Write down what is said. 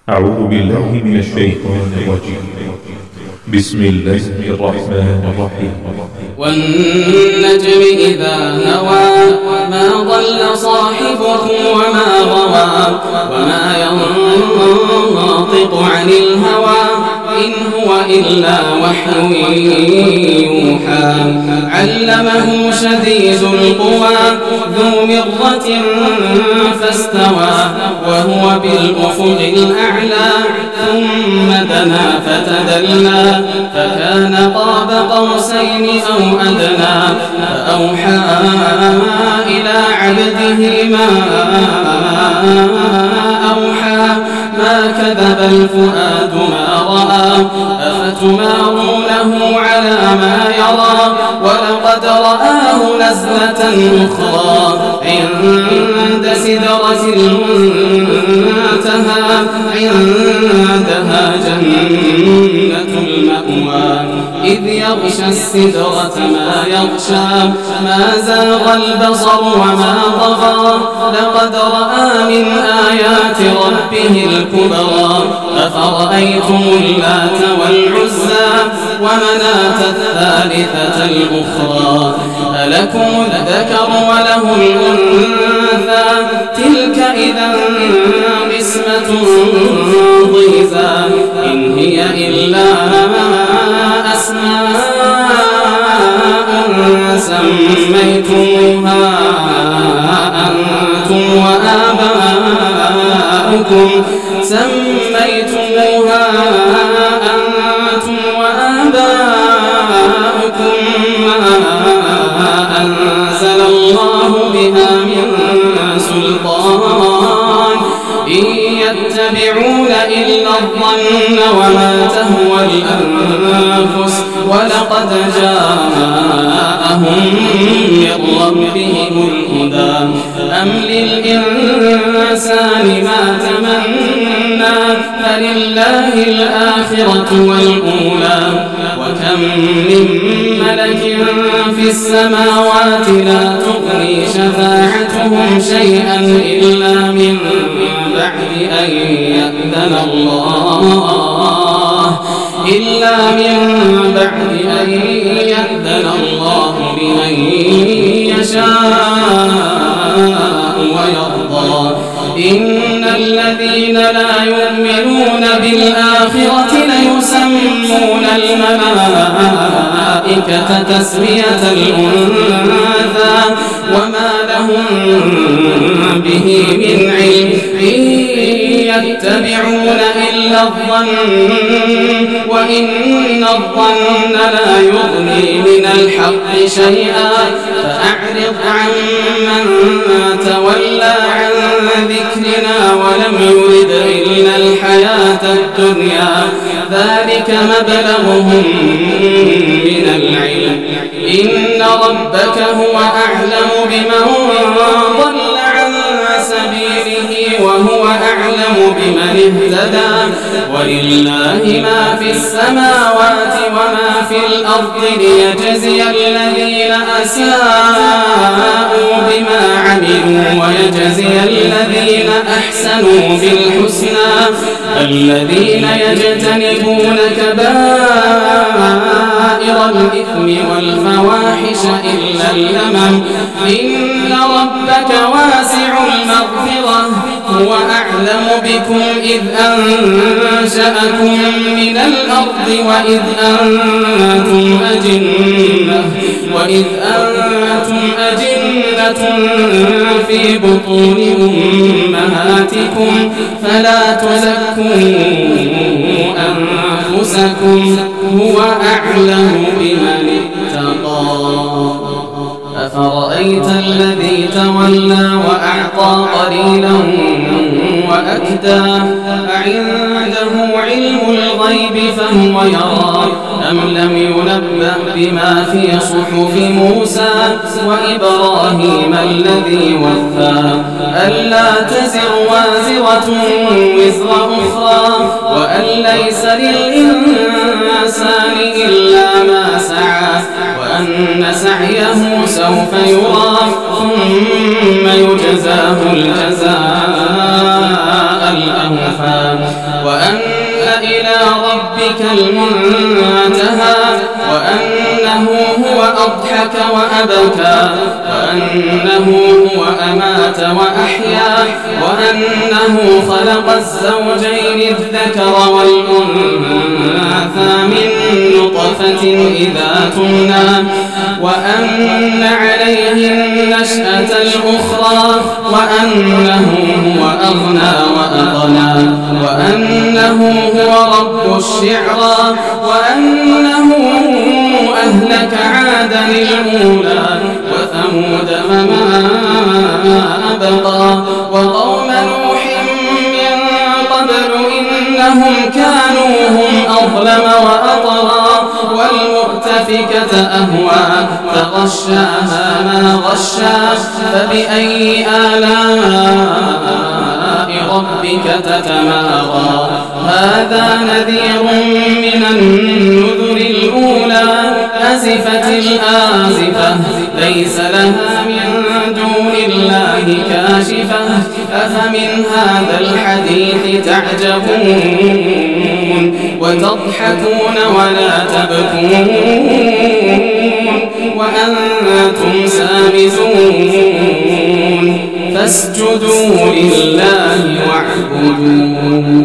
أعوذ بالله من الشيطان الرجيم. بسم الله الرحمن الرحيم. والنجم إذا هوى ما ضل صاحبكم وما غوى وما ينطق عن الهوى إن هو إلا وحي يوحى علمه شديد القوى ذو مرة فاستوى وهو بالأفق الأعلى ثم دنا فتدلى فكان قاب قوسين أو أدنى فأوحى إلى عبده ما أوحى ما كذب الفؤاد ما رأى أفتمارونه على ما يرى ولقد رآه نزلة أخرى عند سدرة المنتهى عندها جنة المأوى إذ يغشى السدرة ما يغشى ما زاغ البصر وما طغى لقد رأى من آيات ربه الكبرى أفرأيتم اللات والعزى ومناة الثالثة الأخرى ألكم الذكر وله الأنثى تلك إذا قسمة ضيزى إن هي إلا أسماء سميتموها أنتم وآباؤكم ما أنزل الله بها من سلطان إن يتبعون إلا الظن وما تهوى الأنفس ولقد جاءهم من ربهم الهدى أم للإنسان ما تمنى فلله الآخرة والأولى وكم من ملك في السماوات لا تغني شفاعتهم شيئا إلا من بعد أن يأذن الله لمن يشاء ويرضى إن الذين لا يؤمنون بالآخرة ليسمون الملائكة تسمية الأنثى وما لهم به من علم إن يتبعون إلا الظن وإن الظن لا يغني من الحق شيئا فأعرض عن من تولى عن ذكرنا ولم يرد إلا الحياة الدنيا ذلك مبلغهم من العلم إن ربك هو أعلم بمن ضل عن سبيله وهو أعلم بمن اهتدى ولله ما في السماوات وما في الأرض ليجزي الذين أساءوا بما عملوا ويجزي الذين أحسنوا بالحسنى الذين يجتنبون كبائر الإثم والفواحش إلا اللمم إن ربك واسع المغفرة هو أعلم بكم إذ أنشأكم من الأرض وإذ أنتم أجنة في بطون أمهاتكم فلا تزكوا أنفسكم هو أعلم بمن اتقى أفرأيت الذي تولى وأعطى قليلا وأكدى أعنده علم الغيب فهو يرى أم لم ينبأ بما في صحف موسى وإبراهيم الذي وفى ألا تزر وازرة وزر أخرى وأن ليس للإنسان إلا ما سعى وأن سعيه سوف يرى ثم يجزاه الجزاء الأوفى وأن إلى ربك المنتهى وأنه هو أضحك وأبكى وأنه هو أمات وأحيا وأنه خلق الزوجين الذكر والأنثى من نطفة إذا تمنى وأن عليه النشأة الأخرى وأنه هو أغنى وأقنى وأنه هو رب الشعرى وأنه أهلك عادا الأولى وثمود فما أبقى وقوم نوح من قبل إنهم كانوا هم أظلم وأطغى والمؤتفكة أهوى فغشاها ما غشا فبأي آلاء ربك تتمارى هذا نذير من النذر الأولى أزفت الآزفة ليس لها من دون الله كاشفة أفمن هذا الحديث تعجبون وتضحكون ولا تبكون وأنتم سامسون فاسجدوا لله واعبدوا